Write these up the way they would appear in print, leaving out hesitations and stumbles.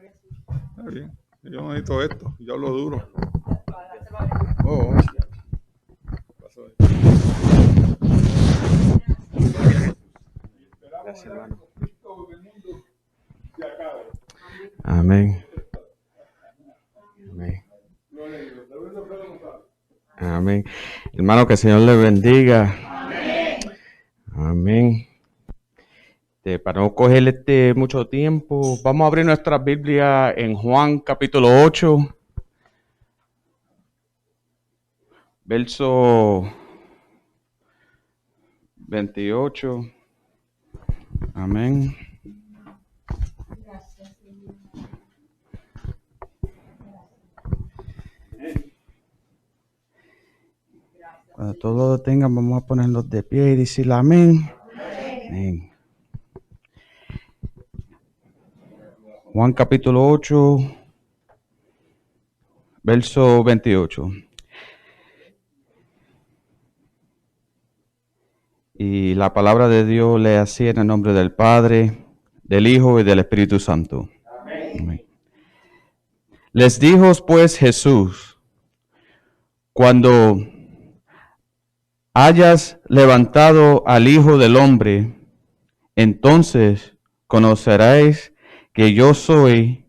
Está bien. Yo no necesito esto. Yo hablo duro. Pasó ahí. Gracias, hermano. Amén. Amén. Amén. Hermano, que el Señor le bendiga. Amén. Para no coger mucho tiempo, vamos a abrir nuestra Biblia en Juan capítulo 8, verso 28. Amén. Cuando todos lo tengan, vamos a ponerlos de pie y decir amén. Amén. Juan capítulo 8, verso 28. Y la palabra de Dios lee así en el nombre del Padre, del Hijo y del Espíritu Santo. Amén. Les dijo pues Jesús: cuando hayas levantado al Hijo del Hombre, entonces conoceréis que yo soy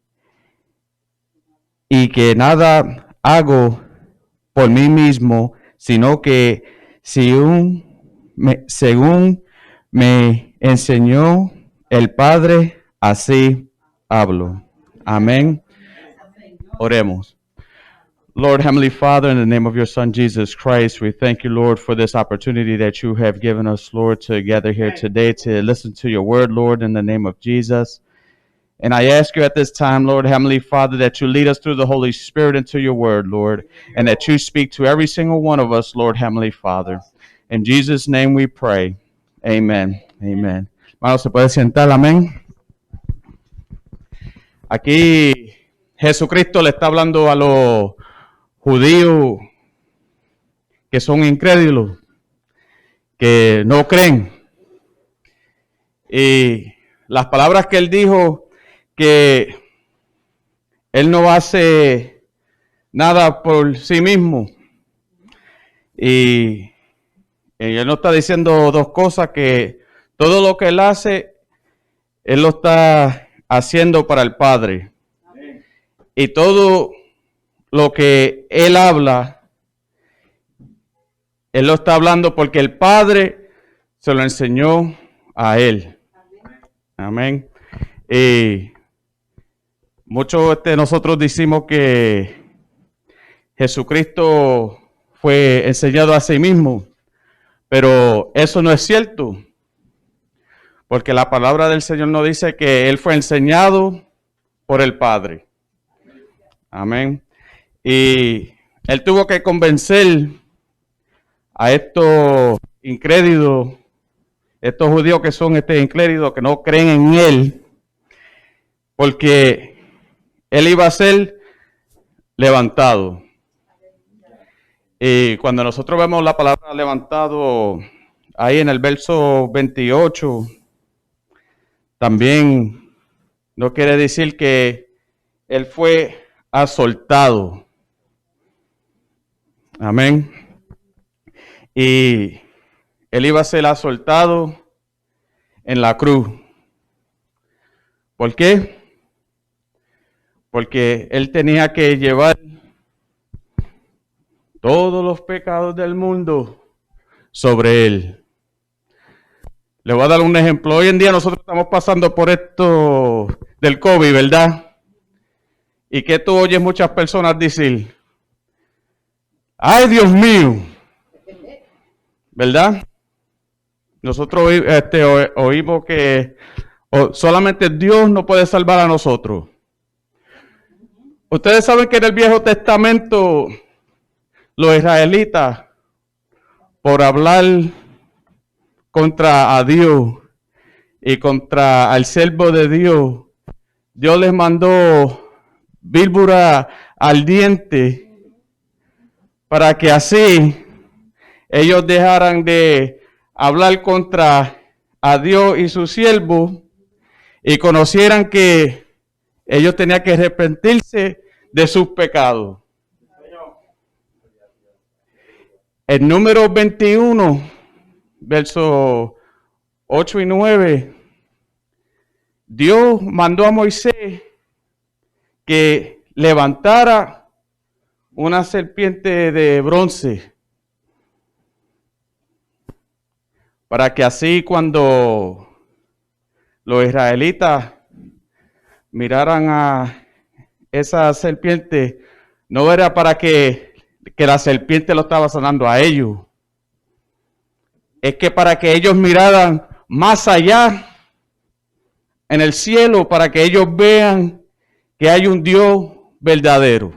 y que nada hago por mí mismo, sino que según me enseñó el Padre, así hablo. Amén. Oremos. Lord, Heavenly Father, in the name of your Son, Jesus Christ, we thank you, Lord, for this opportunity that you have given us, Lord, to gather here today to listen to your word, Lord, in the name of Jesus. And I ask you at this time, Lord, Heavenly Father, that you lead us through the Holy Spirit into your word, Lord, and that you speak to every single one of us, Lord, Heavenly Father. In Jesus' name we pray. Amen. Amen. Hermano, ¿se puede sentar? Amén. Aquí Jesucristo le está hablando a los judíos que son incrédulos, que no creen. Y las palabras que él dijo, que él no hace nada por sí mismo. Y él no está diciendo dos cosas, que todo lo que él hace, él lo está haciendo para el Padre. Y todo lo que él habla, él lo está hablando porque el Padre se lo enseñó a él. Amén. Y muchos de nosotros decimos que Jesucristo fue enseñado a sí mismo, pero eso no es cierto, porque la palabra del Señor nos dice que Él fue enseñado por el Padre. Amén. Y Él tuvo que convencer a estos incrédulos, estos judíos que son incrédulos, que no creen en Él, porque Él iba a ser levantado. Y cuando nosotros vemos la palabra levantado ahí en el verso 28, también no quiere decir que Él fue asoltado. Amén. Y Él iba a ser asoltado en la cruz. ¿Por qué? Porque Él tenía que llevar todos los pecados del mundo sobre Él. Le voy a dar un ejemplo. Hoy en día nosotros estamos pasando por esto del COVID, ¿verdad? Y que tú oyes muchas personas decir: ¡ay, Dios mío! ¿Verdad? Nosotros oímos que solamente Dios nos puede salvar a nosotros. Ustedes saben que en el Viejo Testamento los israelitas, por hablar contra a Dios y contra al siervo de Dios, Dios les mandó víbora ardiente para que así ellos dejaran de hablar contra a Dios y su siervo y conocieran que ellos tenían que arrepentirse de sus pecados. En Números 21, versos 8 y 9, Dios mandó a Moisés que levantara una serpiente de bronce para que así cuando los israelitas miraran a esa serpiente, no era para que la serpiente lo estaba sanando a ellos, es que para que ellos miraran más allá en el cielo, para que ellos vean que hay un Dios verdadero.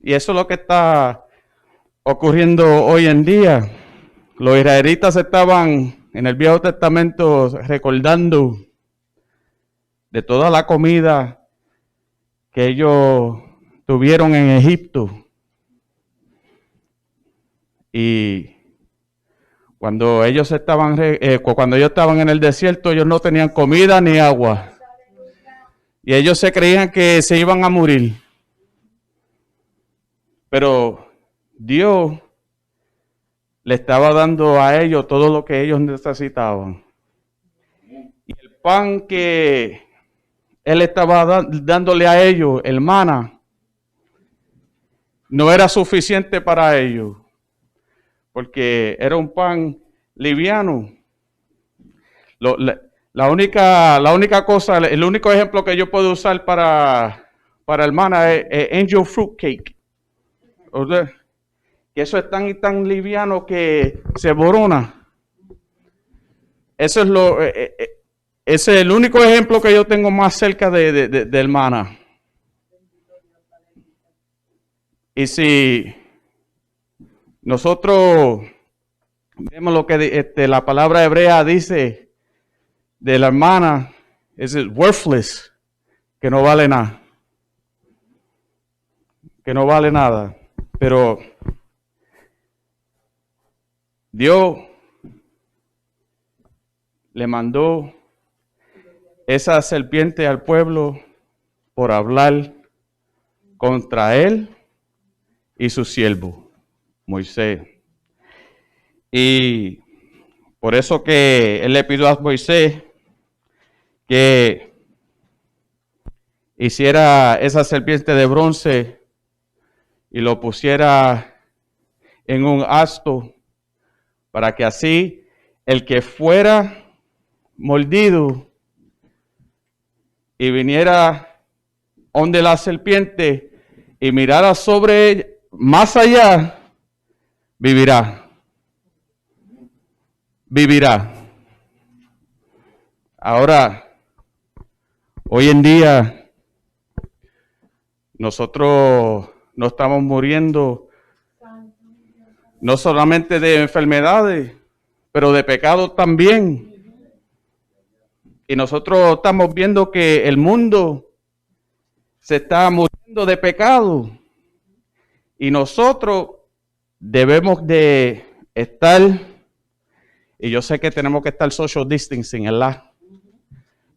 Y eso es lo que está ocurriendo hoy en día. Los israelitas estaban en el Viejo Testamento recordando de toda la comida que ellos tuvieron en Egipto. Y cuando ellos estaban en el desierto, ellos no tenían comida ni agua. Y ellos se creían que se iban a morir. Pero Dios le estaba dando a ellos todo lo que ellos necesitaban. Y el pan que Él estaba dándole a ellos, el maná, no era suficiente para ellos. Porque era un pan liviano. La única cosa, el único ejemplo que yo puedo usar para el maná es angel fruit cake. Que eso es tan liviano que se borona. Eso es ese es el único ejemplo que yo tengo más cerca del maná. Y si nosotros vemos lo que la palabra hebrea dice de la hermana, es worthless, que no vale nada. Que no vale nada. Pero Dios le mandó esa serpiente al pueblo por hablar contra él y su siervo, Moisés. Y por eso que él le pidió a Moisés que hiciera esa serpiente de bronce y lo pusiera en un hasto para que así el que fuera mordido y viniera donde la serpiente y mirara sobre ella, más allá, vivirá. Ahora, hoy en día, nosotros no estamos muriendo no solamente de enfermedades, pero de pecados también. Y nosotros estamos viendo que el mundo se está muriendo de pecado. Y nosotros debemos de estar, y yo sé que tenemos que estar social distancing, ¿verdad?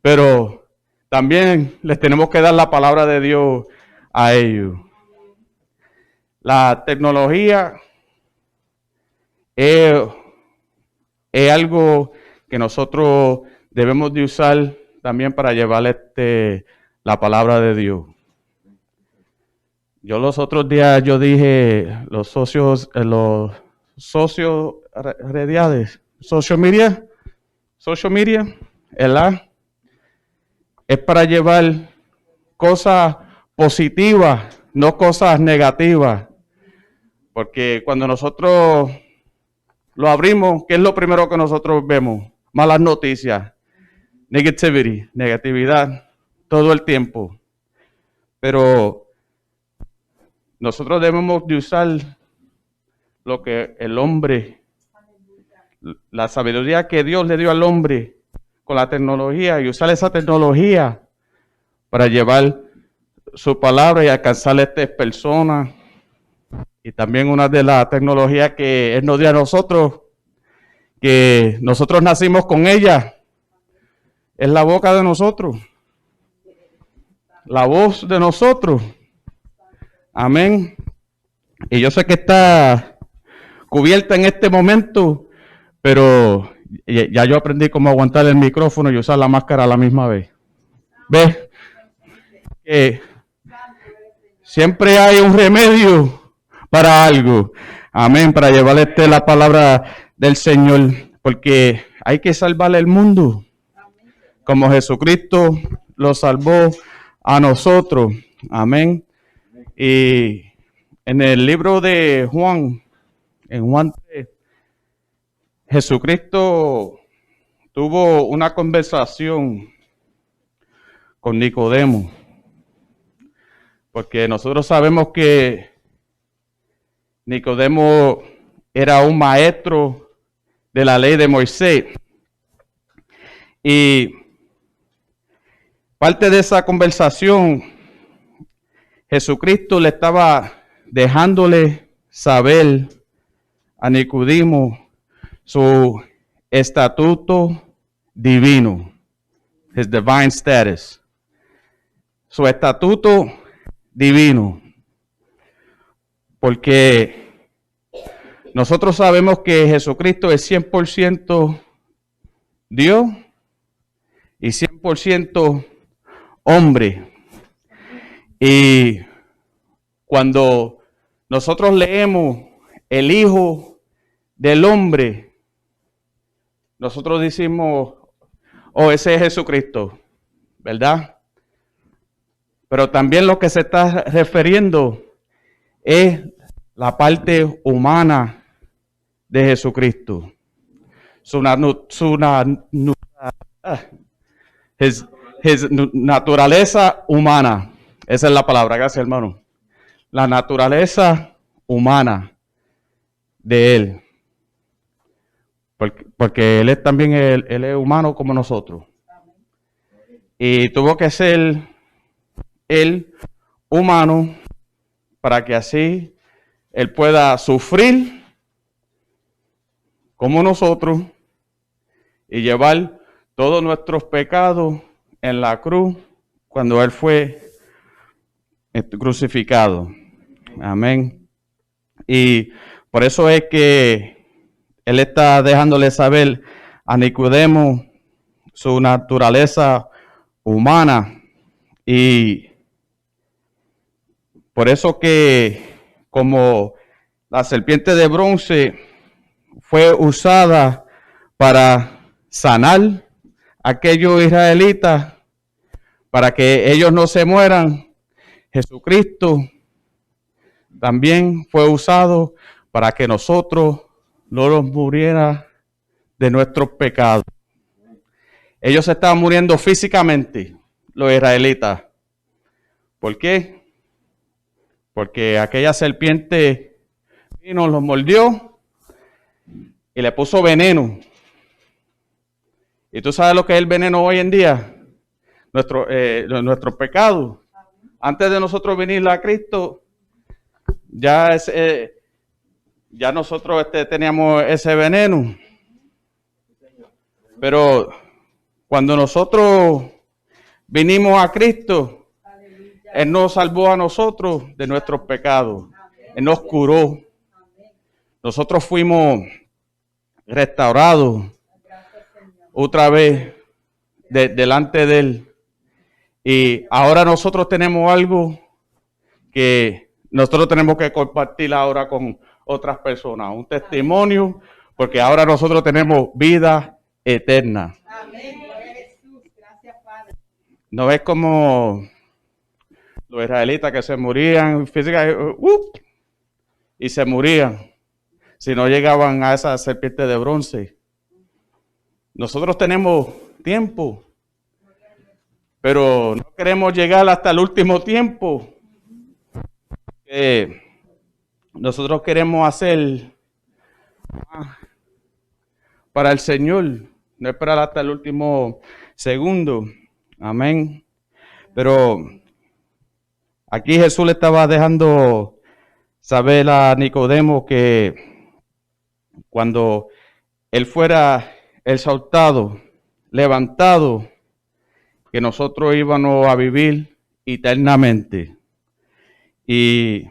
Pero también les tenemos que dar la palabra de Dios a ellos. La tecnología es algo que nosotros debemos de usar también para llevarle la palabra de Dios. Yo los otros días dije los socios radiales, social media, ¿verdad? Es para llevar cosas positivas, no cosas negativas. Porque cuando nosotros lo abrimos, ¿qué es lo primero que nosotros vemos? Malas noticias, negatividad, todo el tiempo. Pero nosotros debemos de usar lo que el hombre, la sabiduría que Dios le dio al hombre con la tecnología y usar esa tecnología para llevar su palabra y alcanzar a estas personas. Y también una de las tecnologías que Él nos dio a nosotros, que nosotros nacimos con ella, es la boca de nosotros, la voz de nosotros. Amén. Y yo sé que está cubierta en este momento, pero ya yo aprendí cómo aguantar el micrófono y usar la máscara a la misma vez. ¿Ves? Que siempre hay un remedio para algo. Amén. Para llevarle la palabra del Señor, porque hay que salvar el mundo como Jesucristo lo salvó a nosotros. Amén. Y en el libro de Juan, en Juan 3, Jesucristo tuvo una conversación con Nicodemo, porque nosotros sabemos que Nicodemo era un maestro de la ley de Moisés. Y parte de esa conversación, Jesucristo le estaba dejándole saber a Nicodemo su estatuto divino, his divine status, su estatuto divino, porque nosotros sabemos que Jesucristo es 100% Dios y 100% hombre. Y cuando nosotros leemos el Hijo del Hombre, nosotros decimos, oh, ese es Jesucristo, ¿verdad? Pero también lo que se está refiriendo es la parte humana de Jesucristo. His naturaleza humana. Esa es la palabra, gracias hermano. La naturaleza humana de Él. Porque Él es también él es humano como nosotros. Y tuvo que ser Él humano para que así Él pueda sufrir como nosotros y llevar todos nuestros pecados en la cruz cuando Él fue crucificado. Amén. Y por eso es que Él está dejándole saber a Nicodemo su naturaleza humana. Y por eso que como la serpiente de bronce fue usada para sanar a aquellos israelitas, para que ellos no se mueran, Jesucristo también fue usado para que nosotros no nos muriera de nuestros pecados. Ellos estaban muriendo físicamente, los israelitas. ¿Por qué? Porque aquella serpiente vino, los mordió y le puso veneno. ¿Y tú sabes lo que es el veneno hoy en día? Nuestro pecado. Antes de nosotros venir a Cristo, ya nosotros teníamos ese veneno. Pero cuando nosotros vinimos a Cristo, Él nos salvó a nosotros de nuestros pecados. Él nos curó. Nosotros fuimos restaurados otra vez delante de Él. Y ahora nosotros tenemos algo que nosotros tenemos que compartir ahora con otras personas. Un testimonio, porque ahora nosotros tenemos vida eterna. Amén. Jesús, gracias, Padre. No es como los israelitas que se morían físicamente y se morían si no llegaban a esa serpiente de bronce. Nosotros tenemos tiempo, pero no queremos llegar hasta el último tiempo. Nosotros queremos hacer para el Señor, no esperar hasta el último segundo. Amén. Pero aquí Jesús le estaba dejando saber a Nicodemo que cuando él fuera exaltado, levantado, que nosotros íbamos a vivir eternamente. Y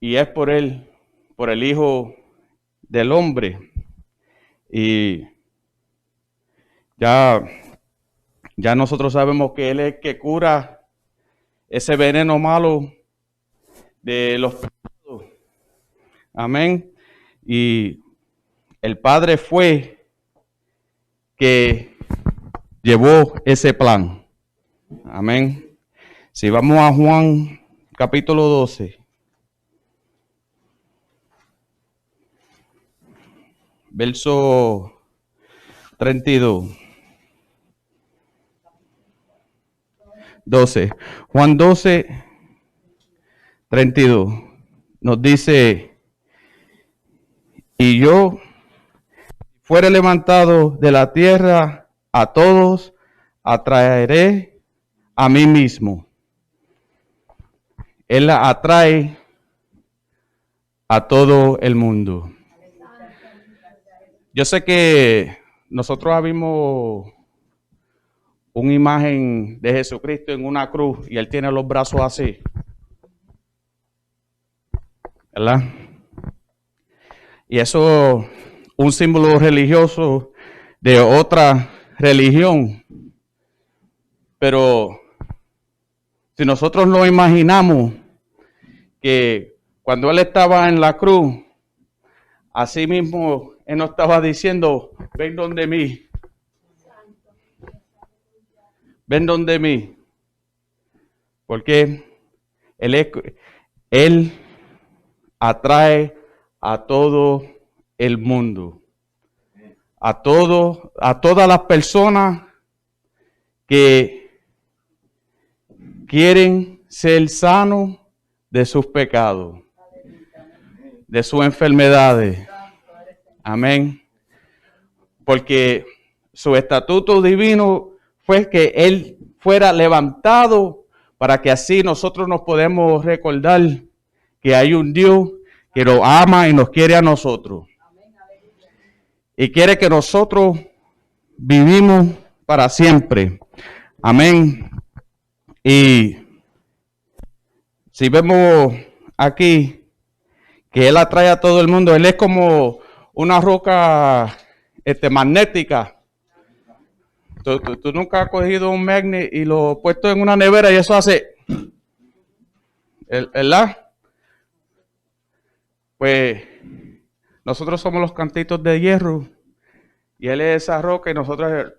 es por Él, por el Hijo del Hombre. Y ya nosotros sabemos que Él es el que cura ese veneno malo de los pecados. Amén. Y el Padre fue que llevó ese plan. Amén. Si vamos a Juan capítulo 12. Verso 32. 12. Juan 12, 32. Nos dice, y yo fuere levantado de la tierra, a todos atraeré a mí mismo. Él atrae a todo el mundo. Yo sé que nosotros vimos una imagen de Jesucristo en una cruz y Él tiene los brazos así, ¿verdad? Y eso es un símbolo religioso de otra religión. Pero si nosotros lo imaginamos, que cuando Él estaba en la cruz, así mismo Él nos estaba diciendo, ven donde mí. Ven donde mí. Porque Él atrae a todo el mundo. A todas las personas que quieren ser sanos de sus pecados, de sus enfermedades. Amén. Porque su estatuto divino fue que Él fuera levantado para que así nosotros nos podemos recordar que hay un Dios que nos ama y nos quiere a nosotros. Y quiere que nosotros vivimos para siempre. Amén. Y si vemos aquí que Él atrae a todo el mundo, Él es como una roca magnética. ¿Tú nunca has cogido un magnet y lo puesto en una nevera y eso hace, ¿verdad? Pues nosotros somos los cantitos de hierro y Él es esa roca y nosotros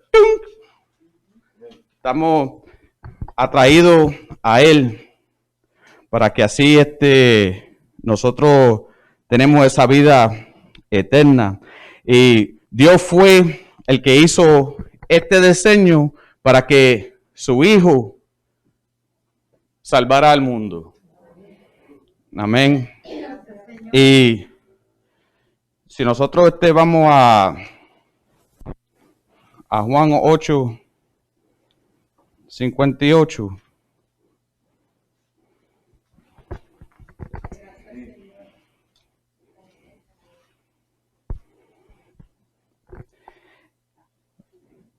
estamos atraídos a Él para que así nosotros tenemos esa vida eterna. Y Dios fue el que hizo este diseño para que su Hijo salvara al mundo. Amén. Y si nosotros vamos a Juan 8, 58.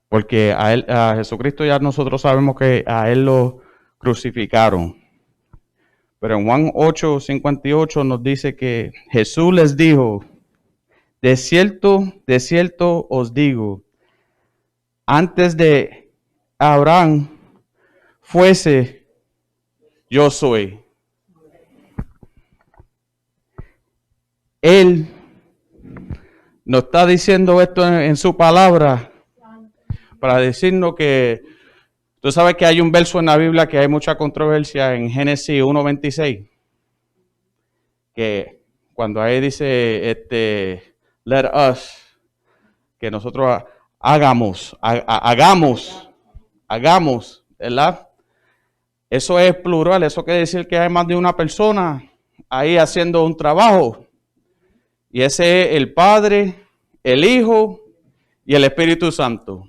Porque a Jesucristo ya nosotros sabemos que a Él lo crucificaron. Pero en Juan 8, 58 nos dice que Jesús les dijo, de cierto os digo, antes de Abraham fuese, yo soy. Él nos está diciendo esto en su palabra para decirnos que tú sabes que hay un verso en la Biblia que hay mucha controversia en Génesis 1:26, que cuando ahí dice let us, que nosotros hagamos, ¿verdad? Eso es plural, eso quiere decir que hay más de una persona ahí haciendo un trabajo. Y ese es el Padre, el Hijo y el Espíritu Santo.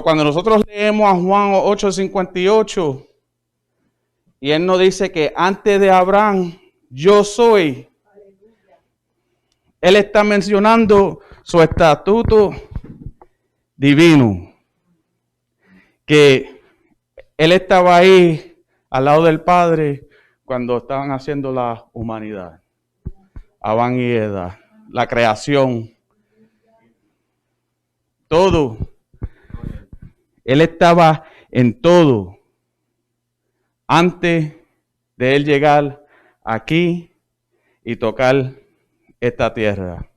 Cuando nosotros leemos a Juan 8:58 y Él nos dice que antes de Abraham yo soy, Él está mencionando su estatuto divino. que Él estaba ahí al lado del Padre cuando estaban haciendo la humanidad. Adán y Eva, la creación, todo. Él estaba en todo antes de Él llegar aquí y tocar esta tierra.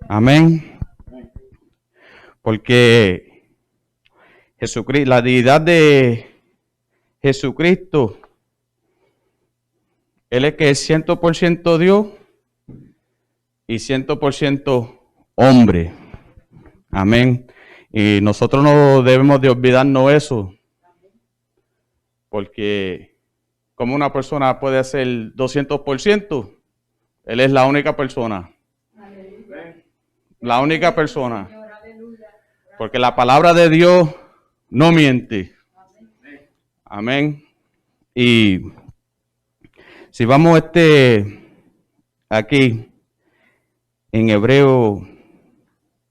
Amén. Porque Jesucristo, la deidad de Jesucristo, Él es que es 100% Dios y 100% hombre. Amén. Y nosotros no debemos de olvidarnos eso. Porque como una persona puede ser 200%, Él es la única persona. La única persona. Porque la palabra de Dios no miente. Amén. Y si vamos aquí en Hebreo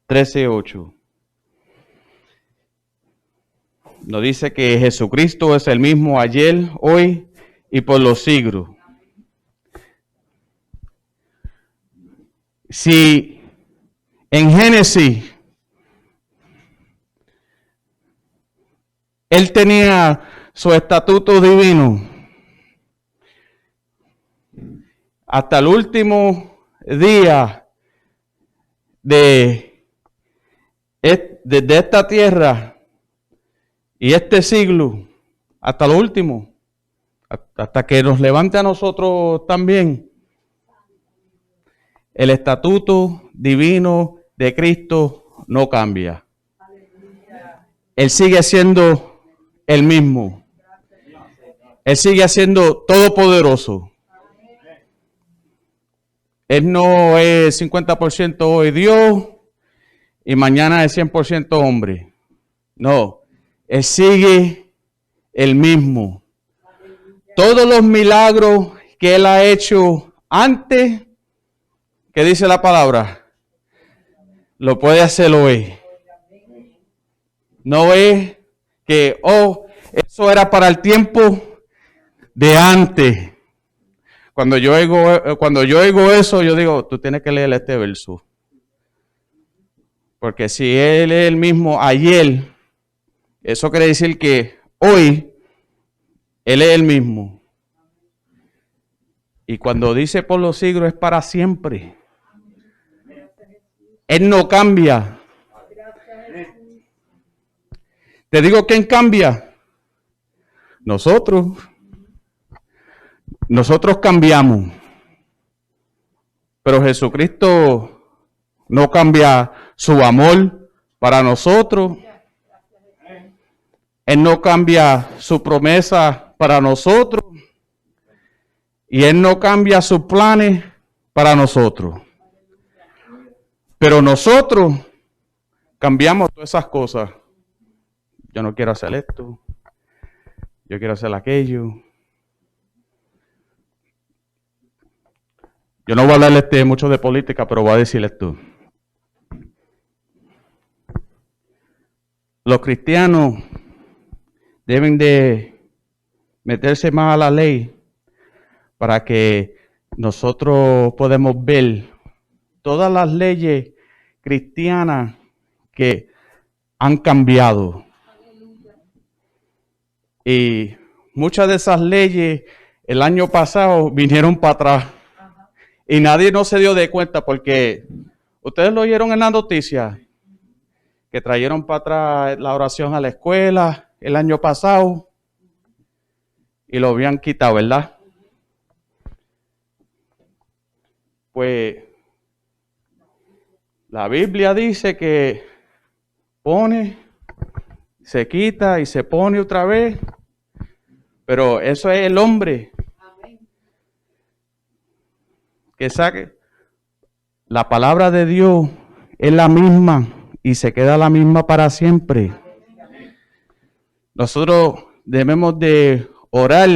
13:8, nos dice que Jesucristo es el mismo ayer, hoy y por los siglos. Si en Génesis Él tenía su estatuto divino hasta el último día de esta tierra y este siglo, hasta lo último, hasta que nos levante a nosotros también. El estatuto divino de Cristo no cambia. Él sigue siendo el mismo. Él sigue siendo todopoderoso. Él no es 50% hoy Dios y mañana es 100% hombre. No, Él sigue el mismo. Todos los milagros que Él ha hecho antes, que dice la palabra, lo puede hacer hoy. No es que, eso era para el tiempo de antes. Cuando yo oigo eso, yo digo, tú tienes que leer este verso. Porque si Él es el mismo ayer, eso quiere decir que hoy Él es el mismo. Y cuando dice por los siglos es para siempre. Él no cambia. Te digo, ¿quién cambia? Nosotros. Nosotros cambiamos. Pero Jesucristo no cambia su amor para nosotros. Él no cambia su promesa para nosotros. Y Él no cambia sus planes para nosotros. Pero nosotros cambiamos todas esas cosas. Yo no quiero hacer esto. Yo quiero hacer aquello. Yo no voy a hablarle mucho de política, pero voy a decirle esto. Los cristianos deben de meterse más a la ley para que nosotros podamos ver todas las leyes cristianas que han cambiado. Y muchas de esas leyes el año pasado vinieron para atrás. Y nadie no se dio de cuenta porque ustedes lo oyeron en la noticia que trajeron para atrás la oración a la escuela el año pasado y lo habían quitado, ¿verdad? Pues la Biblia dice que pone, se quita y se pone otra vez, pero eso es el hombre que saque. La palabra de Dios es la misma y se queda la misma para siempre. Nosotros debemos de orar,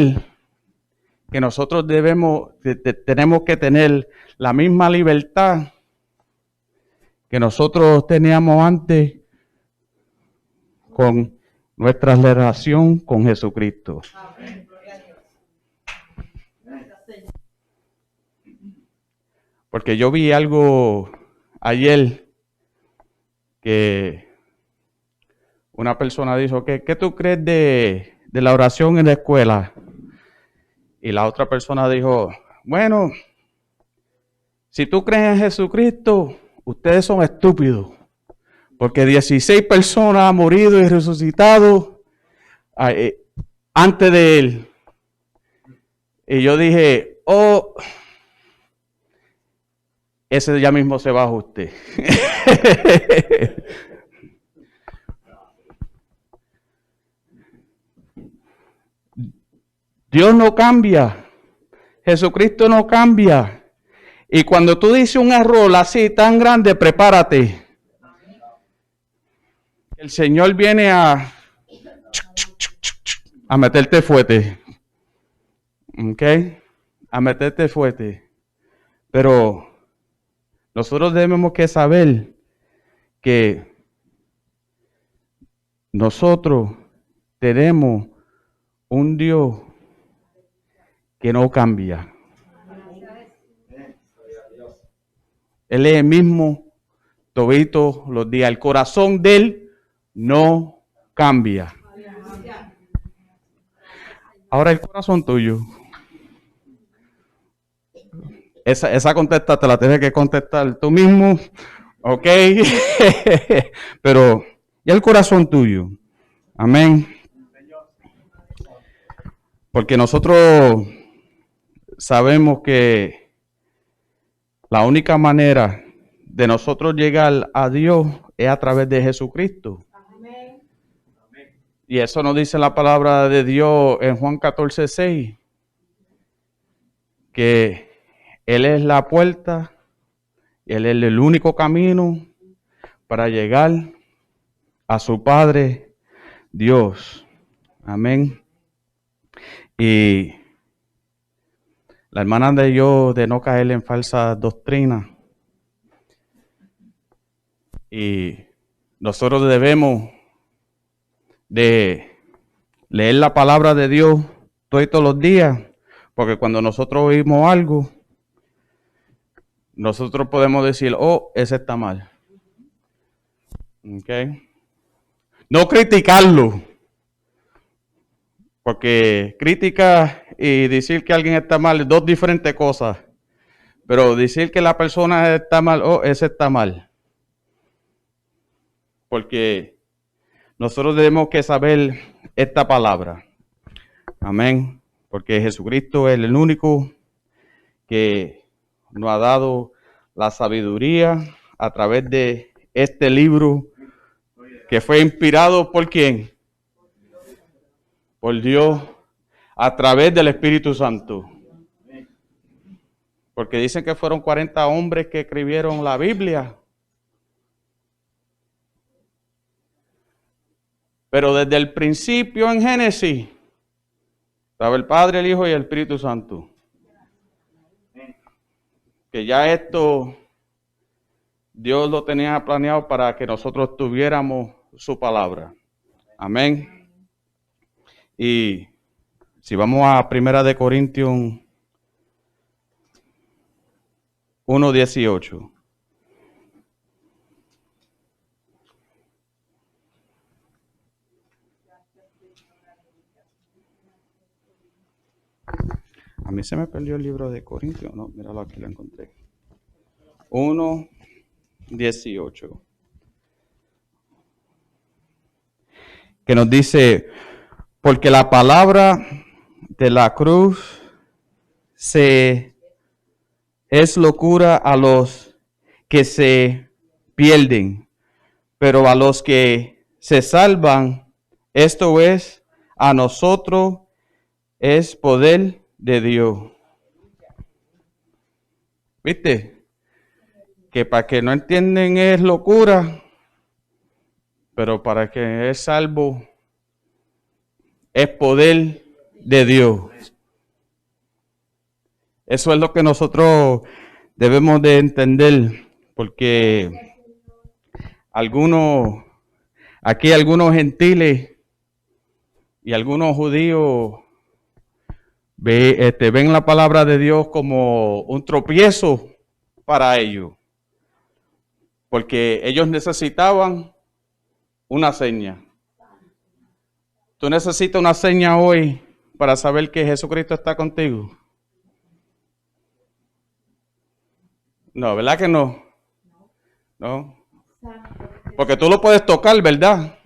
que nosotros tenemos que tener la misma libertad que nosotros teníamos antes con nuestra relación con Jesucristo. Amén. Gloria a Dios. Gracias, Señor. Porque yo vi algo ayer que una persona dijo, ¿qué tú crees de la oración en la escuela? Y la otra persona dijo, bueno, si tú crees en Jesucristo, ustedes son estúpidos. Porque 16 personas han morido y resucitado antes de él. Y yo dije, oh, ese ya mismo se baja usted. Dios no cambia. Jesucristo no cambia. Y cuando tú dices un error así tan grande, prepárate. El Señor viene a meterte fuerte. ¿Ok? A meterte fuerte. Pero nosotros debemos que saber que nosotros tenemos un Dios que no cambia. Él es el mismo todito los días. El corazón de Él no cambia. Ahora el corazón tuyo. Esa contesta te la tienes que contestar tú mismo. ¿Ok? Pero ya el corazón tuyo. Amén. Porque nosotros sabemos que la única manera de nosotros llegar a Dios es a través de Jesucristo. Amén. Y eso nos dice la palabra de Dios en Juan 14:6. Que Él es la puerta, Él es el único camino para llegar a su Padre Dios. Amén. Y la hermana de yo de no caer en falsa doctrina. Y nosotros debemos de leer la palabra de Dios todos los días, porque cuando nosotros oímos algo, nosotros podemos decir, oh, ese está mal. ¿Okay? No criticarlo, porque crítica y decir que alguien está mal es dos diferentes cosas. Pero decir que la persona está mal, oh, ese está mal. Porque nosotros debemos que saber esta palabra. Amén. Porque Jesucristo es el único que nos ha dado la sabiduría a través de este libro que fue inspirado ¿por quién? Por Dios a través del Espíritu Santo. Porque dicen que fueron 40 hombres que escribieron la Biblia. Pero desde el principio en Génesis estaba el Padre, el Hijo y el Espíritu Santo. Que ya esto Dios lo tenía planeado para que nosotros tuviéramos su palabra. Amén. Y si vamos a 1 Corintios 1:18. A mí se me perdió el libro de Corintios. No, míralo, aquí lo encontré. 1:18. Que nos dice, porque la palabra de la cruz es locura a los que se pierden, pero a los que se salvan, esto es, a nosotros es poder de Dios. ¿Viste? Que para que no entienden es locura, pero para que es salvo es poder de Dios. Eso es lo que nosotros debemos de entender, porque algunos gentiles Y algunos judíos ven la palabra de Dios como un tropiezo para ellos, porque ellos necesitaban una seña. Tú necesitas una seña hoy para saber que Jesucristo está contigo. No, ¿verdad que no? No. Porque tú lo puedes tocar, ¿verdad?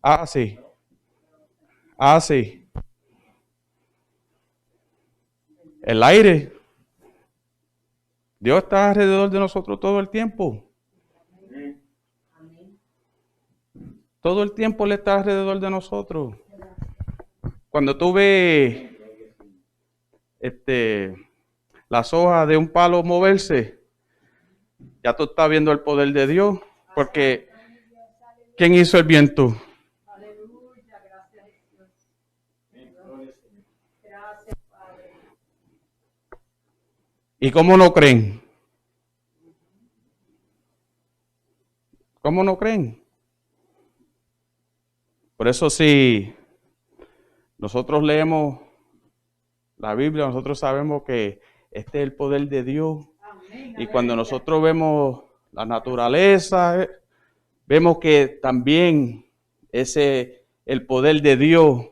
Ah, sí. Ah, sí. El aire. Dios está alrededor de nosotros todo el tiempo. Todo el tiempo Él está alrededor de nosotros. Cuando tú ves las hojas de un palo moverse, ya tú estás viendo el poder de Dios. Porque ¿quién hizo el viento? Aleluya, gracias Dios. Gracias, Padre. ¿Y cómo no creen? ¿Cómo no creen? Por eso si nosotros leemos la Biblia, nosotros sabemos que este es el poder de Dios. Amén. Y cuando nosotros vemos la naturaleza, vemos que también ese el poder de Dios,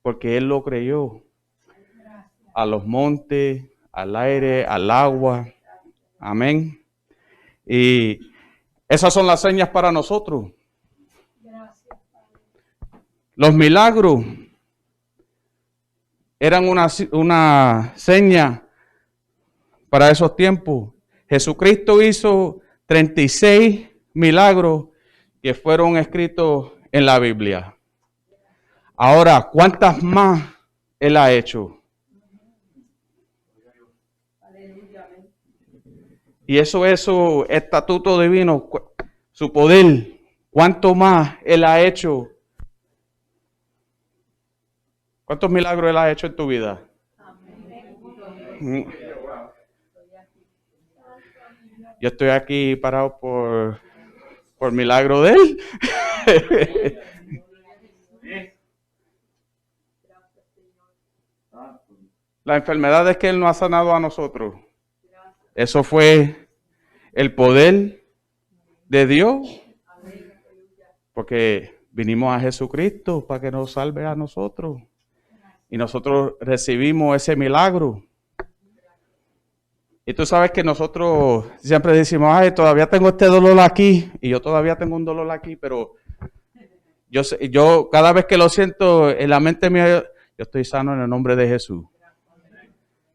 porque Él lo creyó. A los montes, al aire, al agua. Amén. Y esas son las señas para nosotros. Gracias, Padre. Los milagros eran una seña para esos tiempos. Jesucristo hizo 36 milagros que fueron escritos en la Biblia. Ahora, ¿cuántas más Él ha hecho? Aleluya, amén. Y eso es su estatuto divino, su poder. ¿Cuánto más Él ha hecho? ¿Cuántos milagros Él ha hecho en tu vida? Yo estoy aquí parado por milagro de Él. Las enfermedades que Él no ha sanado a nosotros. Eso fue el poder de Dios. Porque vinimos a Jesucristo para que nos salve a nosotros. Y nosotros recibimos ese milagro. Y tú sabes que nosotros siempre decimos, ay, todavía tengo este dolor aquí. Y yo todavía tengo un dolor aquí, pero yo cada vez que lo siento en la mente mía, yo estoy sano en el nombre de Jesús.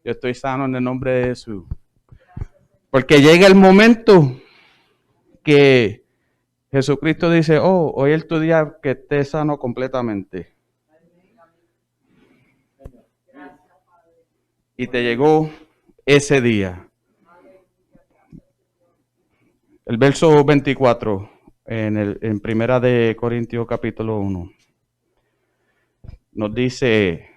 Yo estoy sano en el nombre de Jesús. Porque llega el momento que Jesucristo dice, oh, hoy es tu día que estés sano completamente. Y te llegó ese día. El verso 24 en Primera de Corintios capítulo 1 nos dice,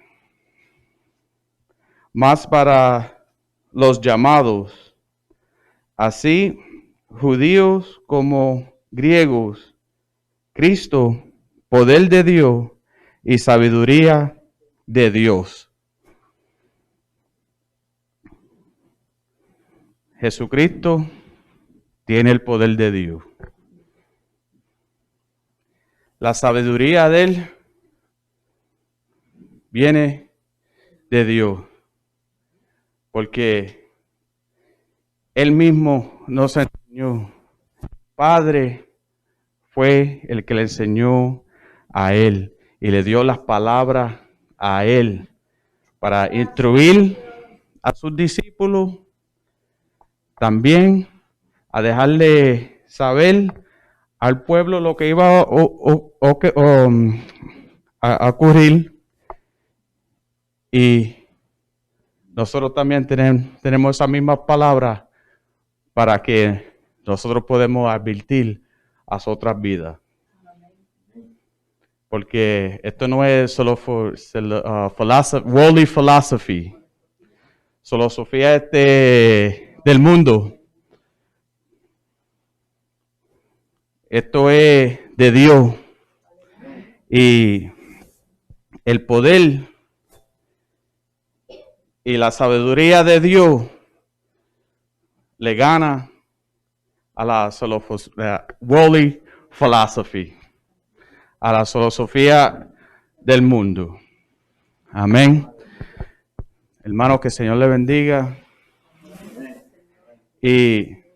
más para los llamados, así judíos como griegos, Cristo, poder de Dios y sabiduría de Dios. Jesucristo tiene el poder de Dios. La sabiduría de Él viene de Dios. Porque Él mismo nos enseñó. Padre fue el que le enseñó a Él y le dio las palabras a Él para instruir a sus discípulos, también a dejarle saber al pueblo lo que iba a ocurrir. Y nosotros también tenemos esas mismas palabras para que nosotros podamos advertir a sus otras vidas. Porque esto no es solo worldly philosophy, filosofía del mundo. Esto es de Dios. Y el poder y la sabiduría de Dios le gana a la worldly philosophy, a la filosofía del mundo. Amén. Hermano, que el Señor le bendiga. Y